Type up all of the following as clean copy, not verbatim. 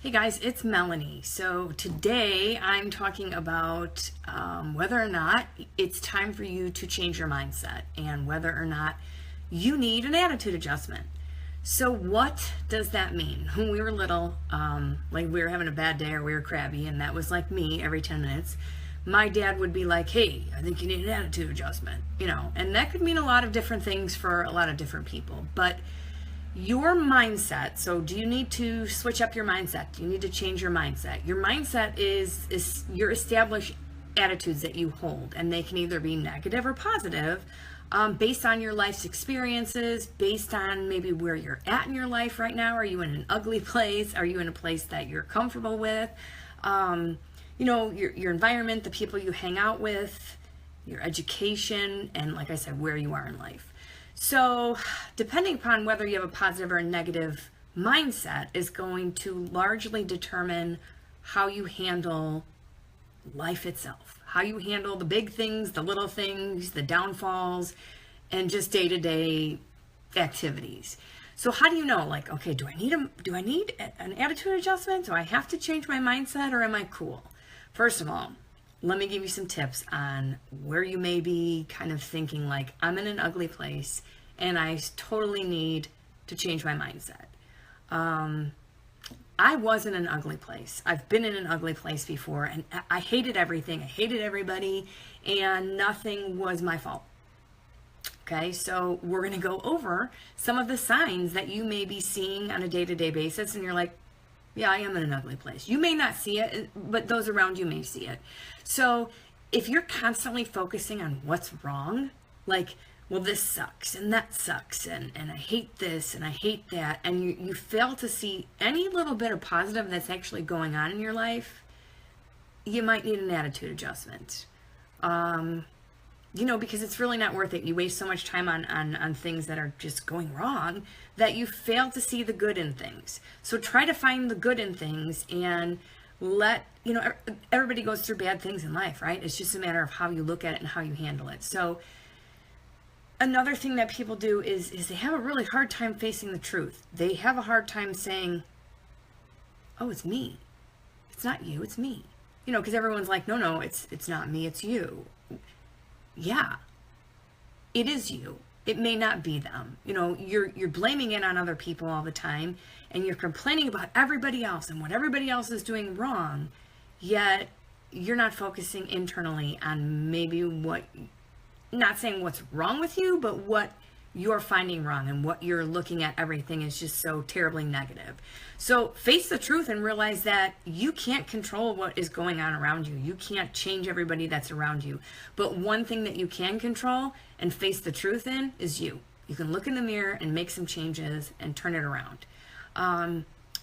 Hey guys, it's Melanie. So today I'm talking about whether or not it's time for you to change your mindset and whether or not you need an attitude adjustment. So what does that mean? When we were little, like we were having a bad day or we were crabby, and that was like me every 10 minutes, my dad would be like, hey, I think you need an attitude adjustment, and that could mean a lot of different things for a lot of different people. But your mindset, so do you need to switch up your mindset? Do you need to change your mindset? Your mindset is your established attitudes that you hold, and they can either be negative or positive, based on your life's experiences, based on maybe where you're at in your life right now. Are you in an ugly place? Are you in a place that you're comfortable with? Your environment, the people you hang out with, your education, and like I said, where you are in life. So depending upon whether you have a positive or a negative mindset is going to largely determine how you handle life itself, how you handle the big things, the little things, the downfalls, and just day-to-day activities. So how do you know, like, okay, do I need an attitude adjustment? Do I have to change my mindset, or am I cool? First of all, let me give you some tips on where you may be kind of thinking like, I'm in an ugly place and I totally need to change my mindset. I was in an ugly place. I've been in an ugly place before, and I hated everything. I hated everybody, and nothing was my fault. Okay, so we're going to go over some of the signs that you may be seeing on a day-to-day basis, and you're like, yeah, I am in an ugly place. You may not see it, but those around you may see it. So if you're constantly focusing on what's wrong, like, well, this sucks and that sucks and I hate this and I hate that, and you fail to see any little bit of positive that's actually going on in your life, you might need an attitude adjustment. Because it's really not worth it. You waste so much time on things that are just going wrong that you fail to see the good in things. So try to find the good in things and everybody goes through bad things in life, right? It's just a matter of how you look at it and how you handle it. So another thing that people do is they have a really hard time facing the truth. They have a hard time saying, oh, it's me. It's not you, it's me. Because everyone's like, no, it's not me, it's you. Yeah, it is you. It may not be them. You're blaming it on other people all the time, and you're complaining about everybody else and what everybody else is doing wrong, yet you're not focusing internally on maybe not saying what's wrong with you, but what you're finding wrong and what you're looking at everything is just so terribly negative. So face the truth and realize that you can't control what is going on around you. You can't change everybody that's around you. But one thing that you can control and face the truth in is you. You can look in the mirror and make some changes and turn it around.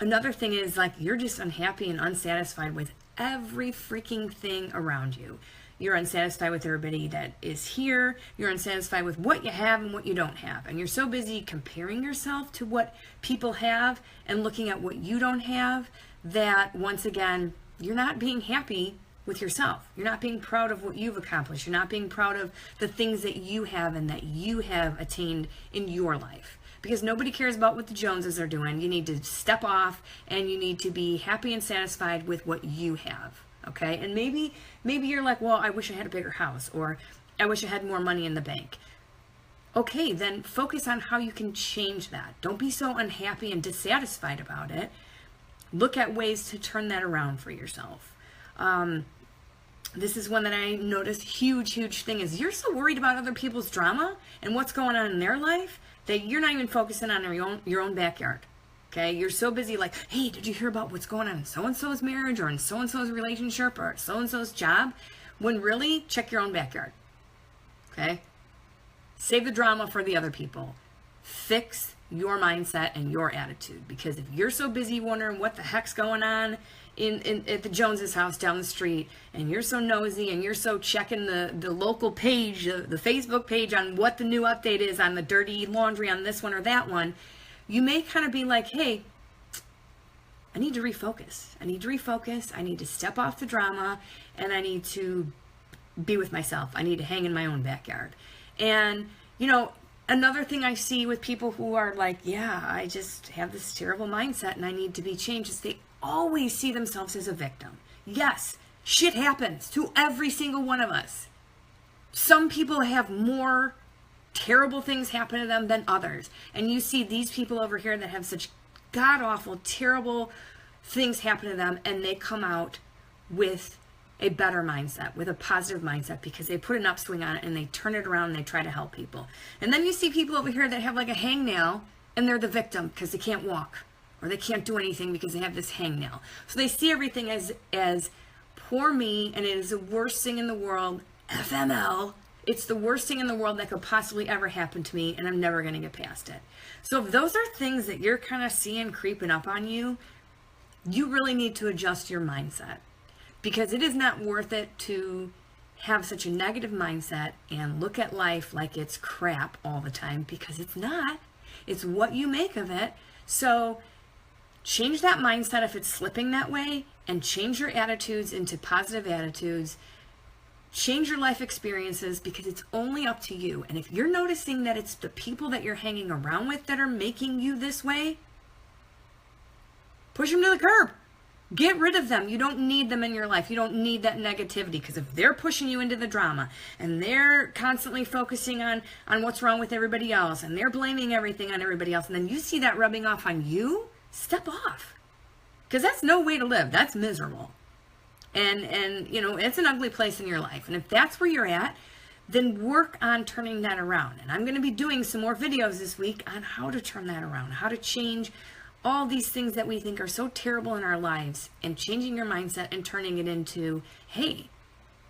Another thing is, like, you're just unhappy and unsatisfied with every freaking thing around you. You're unsatisfied with everybody that is here. You're unsatisfied with what you have and what you don't have. And you're so busy comparing yourself to what people have and looking at what you don't have that, once again, you're not being happy with yourself. You're not being proud of what you've accomplished. You're not being proud of the things that you have and that you have attained in your life. Because nobody cares about what the Joneses are doing. You need to step off and you need to be happy and satisfied with what you have. Okay, and maybe you're like, well, I wish I had a bigger house, or I wish I had more money in the bank. Okay, then focus on how you can change that. Don't be so unhappy and dissatisfied about it. Look at ways to turn that around for yourself. This is one that I noticed, huge thing is you're so worried about other people's drama and what's going on in their life that you're not even focusing on your own backyard. Okay, you're so busy like, hey, did you hear about what's going on in so-and-so's marriage or in so-and-so's relationship or so-and-so's job? When really, check your own backyard. Okay? Save the drama for the other people. Fix your mindset and your attitude. Because if you're so busy wondering what the heck's going on at the Joneses' house down the street, and you're so nosy and you're so checking the local page, the Facebook page on what the new update is on the dirty laundry on this one or that one, you may kind of be like, hey, I need to refocus. I need to step off the drama, and I need to be with myself. I need to hang in my own backyard. And, another thing I see with people who are like, yeah, I just have this terrible mindset and I need to be changed, is always see themselves as a victim. Yes, shit happens to every single one of us. Some people have more terrible things happen to them than others. And you see these people over here that have such god-awful, terrible things happen to them, and they come out with a better mindset, with a positive mindset, because they put an upswing on it and they turn it around and they try to help people. And then you see people over here that have like a hangnail, and they're the victim because they can't walk or they can't do anything because they have this hangnail. So they see everything as poor me, and it is the worst thing in the world. FML. It's the worst thing in the world that could possibly ever happen to me, and I'm never going to get past it. So if those are things that you're kind of seeing creeping up on you, you really need to adjust your mindset, because it is not worth it to have such a negative mindset and look at life like it's crap all the time, because it's not. It's what you make of it. So change that mindset if it's slipping that way, and change your attitudes into positive attitudes. Change your life experiences, because it's only up to you. And if you're noticing that it's the people that you're hanging around with that are making you this way, push them to the curb. Get rid of them. You don't need them in your life. You don't need that negativity, because if they're pushing you into the drama and they're constantly focusing on what's wrong with everybody else, and they're blaming everything on everybody else, and then you see that rubbing off on you, step off. Because that's no way to live. That's miserable. And you know, it's an ugly place in your life. And if that's where you're at, then work on turning that around. And I'm going to be doing some more videos this week on how to turn that around, how to change all these things that we think are so terrible in our lives, and changing your mindset and turning it into, hey,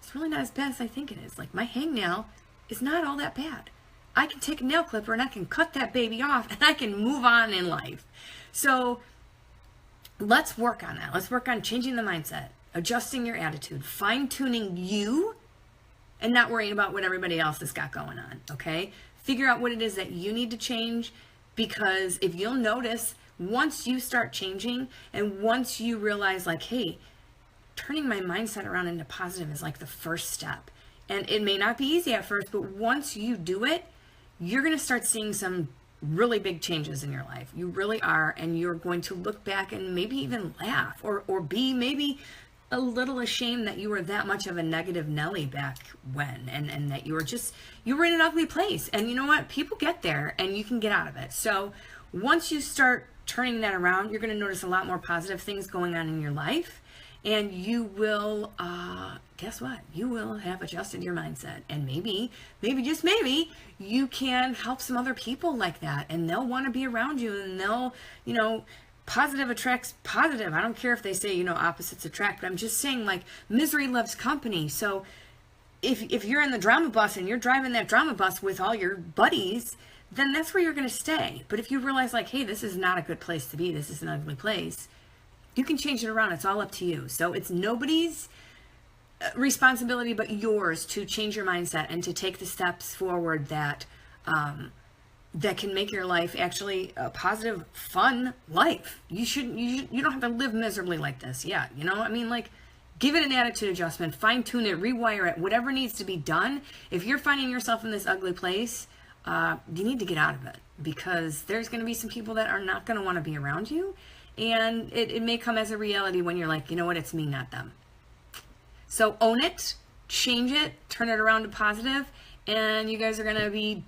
it's really not as bad as I think it is. Like, my hangnail is not all that bad. I can take a nail clipper and I can cut that baby off and I can move on in life. So let's work on that. Let's work on changing the mindset, adjusting your attitude, fine-tuning you, and not worrying about what everybody else has got going on, okay? Figure out what it is that you need to change, because if you'll notice, once you start changing and once you realize, like, hey, turning my mindset around into positive is like the first step. And it may not be easy at first, but once you do it, you're going to start seeing some really big changes in your life. You really are. And you're going to look back and maybe even laugh, or be maybe a little ashamed that you were that much of a negative Nelly back when, and that you were in an ugly place. And you know what? People get there and you can get out of it. So once you start turning that around, you're going to notice a lot more positive things going on in your life, and you will, guess what? You will have adjusted your mindset, and maybe just maybe, you can help some other people like that, and they'll want to be around you, and they'll, you know, positive attracts positive. I don't care if they say, you know, opposites attract, but I'm just saying, like, misery loves company. So if you're in the drama bus and you're driving that drama bus with all your buddies, then that's where you're going to stay. But if you realize, like, hey, this is not a good place to be, this is an ugly place, you can change it around. It's all up to you. So it's nobody's responsibility but yours to change your mindset and to take the steps forward that that can make your life actually a positive, fun life. You don't have to live miserably like this. Yeah, you know, I mean, like, give it an attitude adjustment, fine tune it, rewire it, whatever needs to be done. If you're finding yourself in this ugly place, you need to get out of it, because there's going to be some people that are not going to want to be around you, and it may come as a reality when you're like, you know what, it's me, not them. So own it, change it, turn it around to positive, and you guys are going to be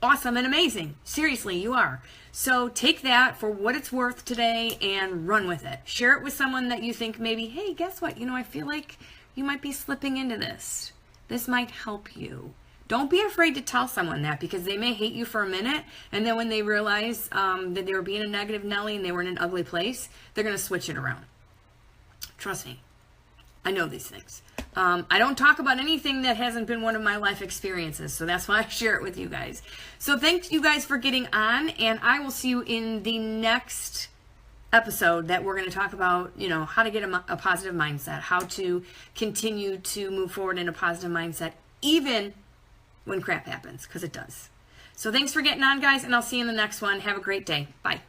awesome and amazing. Seriously, you are. So take that for what it's worth today and run with it. Share it with someone that you think maybe, hey, guess what? You know, I feel like you might be slipping into this. This might help you. Don't be afraid to tell someone that, because they may hate you for a minute, and then when they realize that they were being a negative Nelly and they were in an ugly place, they're going to switch it around. Trust me. I know these things. I don't talk about anything that hasn't been one of my life experiences, so that's why I share it with you guys. So thank you guys for getting on, and I will see you in the next episode that we're going to talk about, you know, how to get a positive mindset, how to continue to move forward in a positive mindset, even when crap happens, because it does. So thanks for getting on, guys, and I'll see you in the next one. Have a great day. Bye.